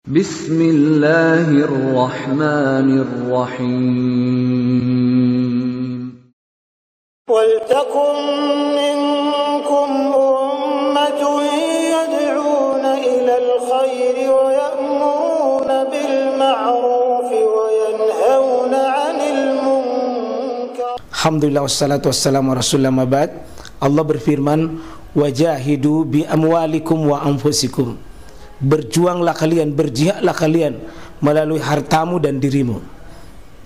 Bismillahirrahmanirrahim. Waltakum minkum ummatun yad'una ilal khairi wa ya'muruna bil ma'rufi wa yanhauna 'anil munkar. Alhamdulillah wassalatu wassalamu ala rasulillah ma ba'd. Allah berfirman, wajahidu bi amwalikum wa anfusikum. Berjuanglah kalian, berjihadlah kalian melalui hartamu dan dirimu.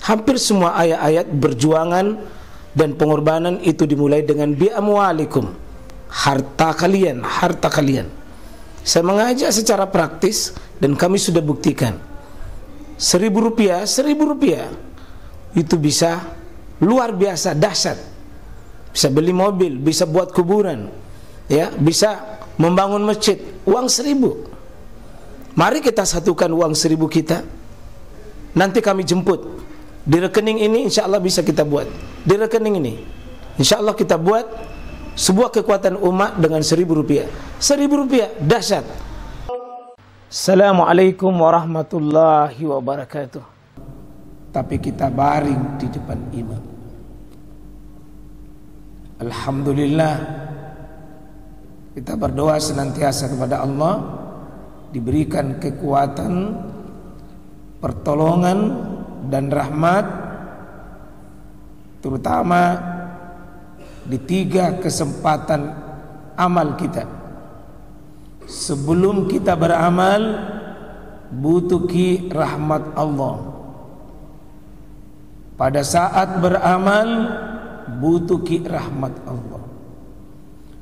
Hampir semua ayat-ayat berjuangan dan pengorbanan itu dimulai dengan bi amwalikum, harta kalian, harta kalian. Saya mengajak secara praktis dan kami sudah buktikan. 1.000 rupiah itu bisa luar biasa dahsyat. Bisa beli mobil, bisa buat kuburan, ya, bisa membangun masjid. Uang 1.000. Mari kita satukan uang 1.000 kita. Nanti kami jemput di rekening ini, insya Allah bisa kita buat. Di rekening ini insya Allah kita buat sebuah kekuatan umat dengan 1.000 rupiah. 1.000 rupiah dahsyat. Assalamualaikum warahmatullahi wabarakatuh. Tapi kita baring di depan imam. Alhamdulillah, kita berdoa senantiasa kepada Allah diberikan kekuatan, pertolongan dan rahmat, terutama di 3 kesempatan amal kita. Sebelum kita beramal, butuh rahmat Allah. Pada saat beramal, butuh rahmat Allah.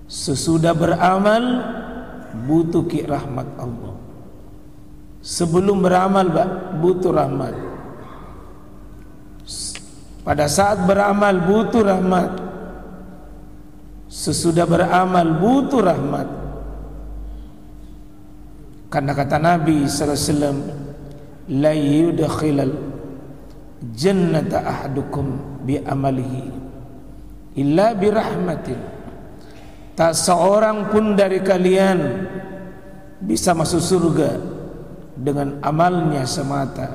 Sesudah beramal, butuh rahmat Allah. Sebelum beramal butuh rahmat. Pada saat beramal butuh rahmat. Sesudah beramal butuh rahmat. Karena kata Nabi sallallahu alaihi wasallam, la yudkhilal jannata ahadukum bi amalihi illa bi rahmatin. Tak seorang pun dari kalian bisa masuk surga dengan amalnya semata,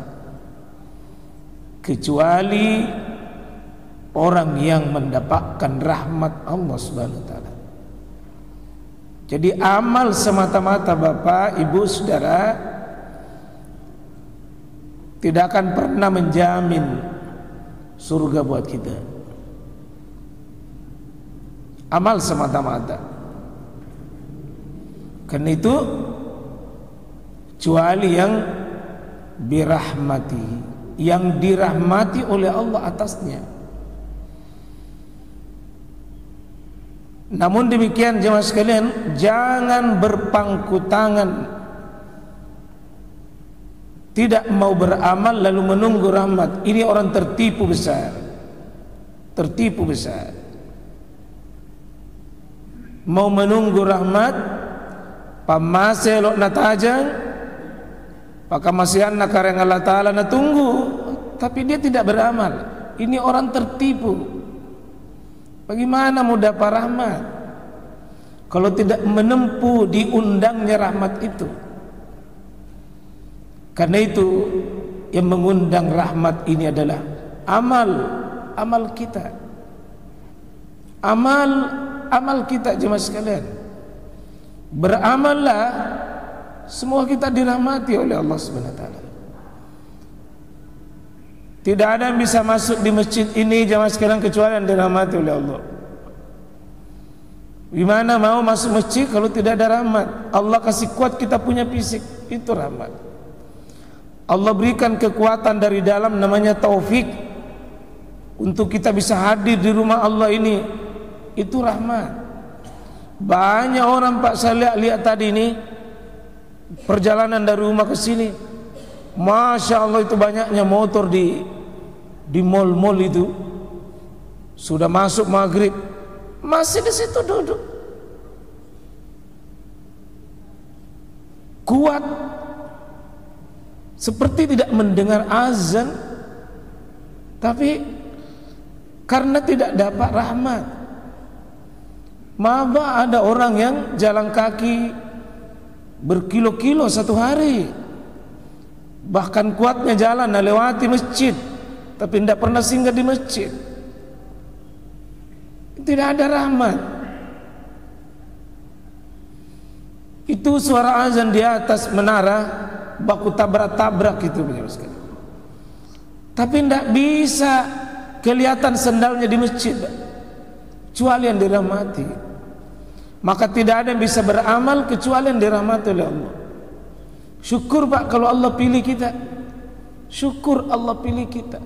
kecuali orang yang mendapatkan rahmat Allah Subhanahu wa taala. Jadi amal semata-mata, Bapak, Ibu, Saudara, tidak akan pernah menjamin surga buat kita. Amal semata-mata. Karena itu kecuali yang birahmati, yang dirahmati oleh Allah atasnya. Namun demikian jemaah sekalian, jangan berpangku tangan, tidak mau beramal lalu menunggu rahmat. Ini orang tertipu besar. Tertipu besar. Mau menunggu rahmat, pamaselo natajang, pakamasian nakareng Allah Ta'ala na tunggu, tapi dia tidak beramal. Ini orang tertipu. Bagaimana mau dapat rahmat kalau tidak menempuh diundangnya rahmat itu? Karena itu yang mengundang rahmat ini adalah amal kita. Amal kita jemaah sekalian. Beramallah, semua kita dirahmati oleh Allah Subhanahu wa taala. Tidak ada yang bisa masuk di masjid ini jemaah sekalian kecuali yang dirahmati oleh Allah. Gimana mau masuk masjid kalau tidak ada rahmat? Allah kasih kuat kita punya fisik, itu rahmat. Allah berikan kekuatan dari dalam, namanya taufik, untuk kita bisa hadir di rumah Allah ini, itu rahmat. Banyak orang, Pak, saya lihat tadi ini perjalanan dari rumah ke sini, Masya Allah, itu banyaknya motor di mall-mall itu. Sudah masuk maghrib masih di situ duduk, kuat, seperti tidak mendengar azan, tapi karena tidak dapat rahmat. Maba ada orang yang jalan kaki berkilo-kilo satu hari Bahkan kuatnya jalan lewati masjid, tapi tidak pernah singgah di masjid. Tidak ada rahmat. Itu suara azan di atas menara, baku tabrak-tabrak itu, tapi tidak bisa kelihatan sendalnya di masjid, kecuali yang dirahmati. Maka tidak ada yang bisa beramal kecuali yang dirahmati oleh Allah. Syukur Pak kalau Allah pilih kita. Syukur Allah pilih kita.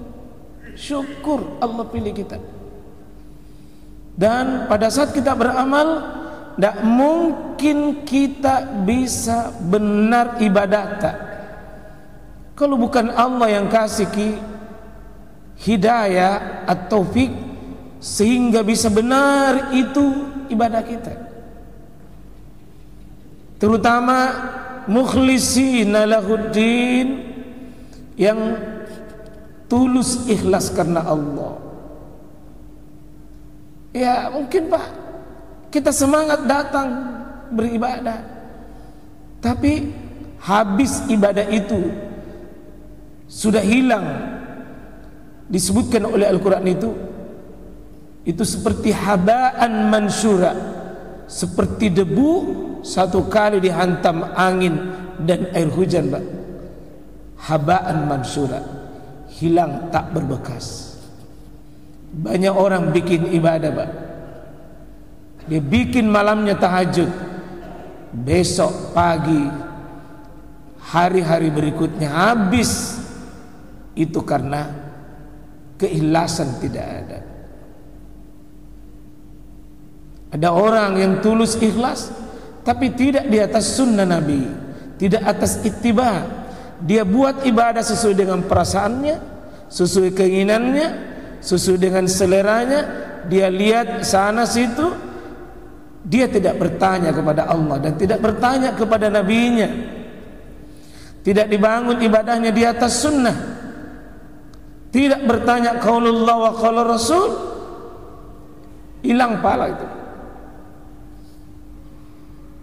Syukur Allah pilih kita. Dan pada saat kita beramal, tidak mungkin kita bisa benar ibadat kalau bukan Allah yang kasih hidayah atau taufik sehingga bisa benar itu ibadah kita. Terutama mukhlishina lahuddin, yang tulus ikhlas karena Allah. Ya mungkin Pak, kita semangat datang beribadah, tapi habis ibadah itu sudah hilang. Disebutkan oleh Al-Quran itu seperti habaan mansura, seperti debu satu kali dihantam angin dan air hujan Pak. Habaan mansura, hilang tak berbekas. Banyak orang bikin ibadah Pak, dia bikin malamnya tahajud, besok pagi hari-hari berikutnya habis. Itu karena keikhlasan tidak ada. Ada orang yang tulus ikhlas tapi tidak di atas sunnah Nabi, tidak atas ittiba. Dia buat ibadah sesuai dengan perasaannya, sesuai keinginannya, sesuai dengan seleranya. Dia lihat sana situ, dia tidak bertanya kepada Allah dan tidak bertanya kepada nabinya. Tidak dibangun ibadahnya di atas sunnah, tidak bertanya qaulullah wa qaul rasul, hilang pahala itu.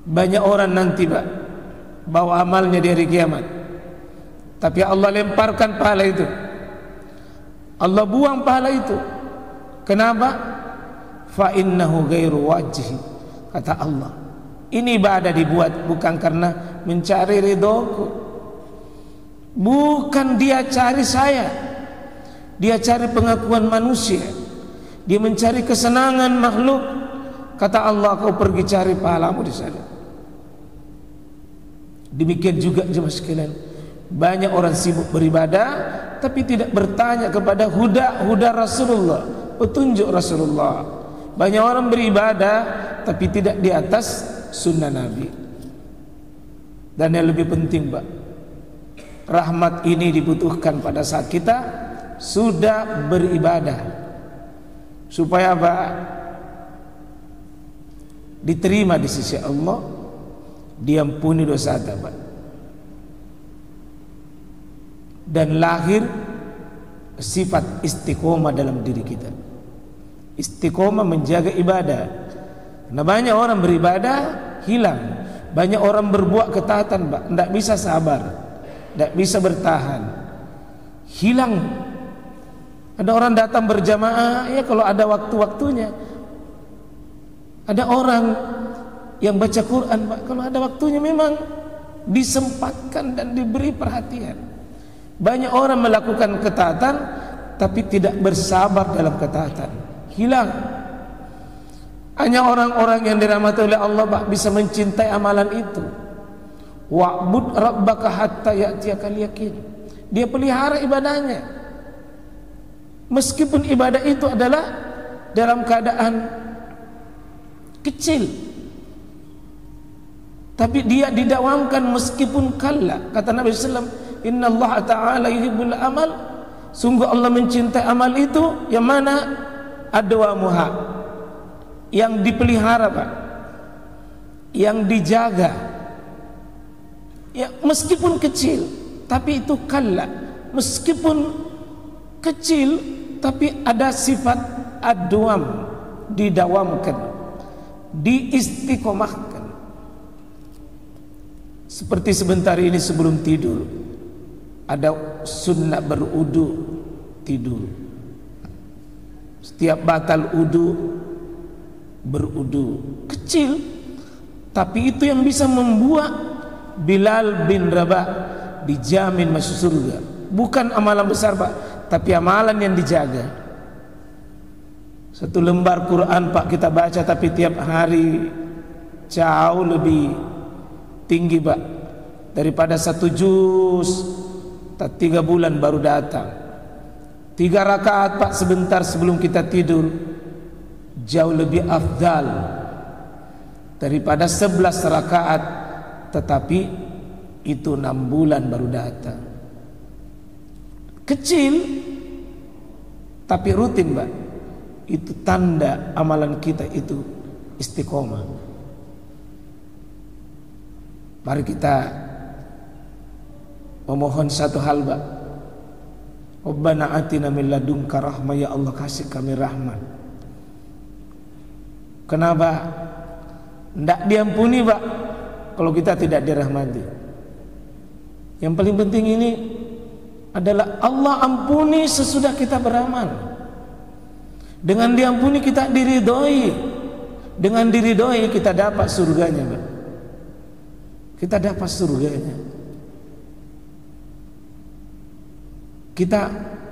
Banyak orang nanti Pak bawa amalnya di hari kiamat, tapi Allah lemparkan pahala itu, Allah buang pahala itu. Kenapa? Fa innahu ghairu wajhi, kata Allah. Ini ibadah dibuat bukan karena mencari ridhoku, bukan dia cari saya, dia cari pengakuan manusia, dia mencari kesenangan makhluk. Kata Allah, kau pergi cari pahalamu di sana. Demikian juga jemaah sekalian, banyak orang sibuk beribadah tapi tidak bertanya kepada huda Rasulullah, petunjuk Rasulullah. Banyak orang beribadah tapi tidak di atas sunnah Nabi. Dan yang lebih penting Pak, rahmat ini dibutuhkan pada saat kita sudah beribadah, supaya apa? Diterima di sisi Allah, diampuni dosa Pak, dan lahir sifat istiqomah dalam diri kita. Istiqomah menjaga ibadah. Nah, banyak orang beribadah hilang, banyak orang berbuat ketaatan Pak, tidak bisa sabar, tidak bisa bertahan, hilang. Ada orang datang berjamaah ya kalau ada waktu-waktunya. Ada orang yang baca Quran Pak, kalau ada waktunya memang disempatkan dan diberi perhatian. Banyak orang melakukan ketaatan tapi tidak bersabar dalam ketaatan, hilang. Hanya orang-orang yang dirahmati oleh Allah Pak bisa mencintai amalan itu. Wa'bud rabbaka hatta ya'tiyakal yaqin. Dia pelihara ibadahnya, meskipun ibadah itu adalah dalam keadaan kecil, tapi dia didawamkan meskipun kalla. Kata Nabi SAW, Inna Allah Ta'ala yuhibbul amal, sungguh Allah mencintai amal itu yang mana adwamuha, yang dipelihara Pak, yang dijaga, ya meskipun kecil tapi itu kalla, meskipun kecil tapi ada sifat adwam, didawamkan, diistiqomahkan. Seperti sebentar ini sebelum tidur Ada sunnah berudu tidur. Setiap batal udu berudu. Kecil, tapi itu yang bisa membuat Bilal bin Rabah dijamin masuk surga. Bukan amalan besar Pak, tapi amalan yang dijaga. Satu lembar Quran Pak kita baca, tapi tiap hari jauh lebih tinggi Pak daripada satu juz 3 bulan baru datang. 3 rakaat Pak sebentar sebelum kita tidur jauh lebih afdal daripada 11 rakaat, tetapi itu 6 bulan baru datang. Kecil tapi rutin Pak, itu tanda amalan kita itu istiqomah. Mari kita memohon satu hal Pak. Rabbana atina min ladunka rahmah, ya Allah kasih kami rahmat. Kenapa? Tidak diampuni Pak kalau kita tidak dirahmati. Yang paling penting ini adalah Allah ampuni sesudah kita beramal. Dengan diampuni kita diridhoi. Dengan diridhoi kita dapat surganya Pak. Kita dapat surganya. Kita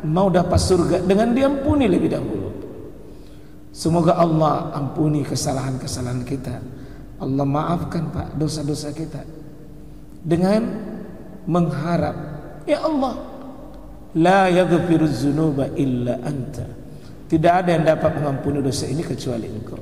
mau dapat surga dengan diampuni lebih dahulu. Semoga Allah ampuni kesalahan-kesalahan kita. Allah maafkan Pak dosa-dosa kita. Dengan mengharap, ya Allah, la yaghfiruz dzunuba illa anta. Tidak ada yang dapat mengampuni dosa ini kecuali Engkau.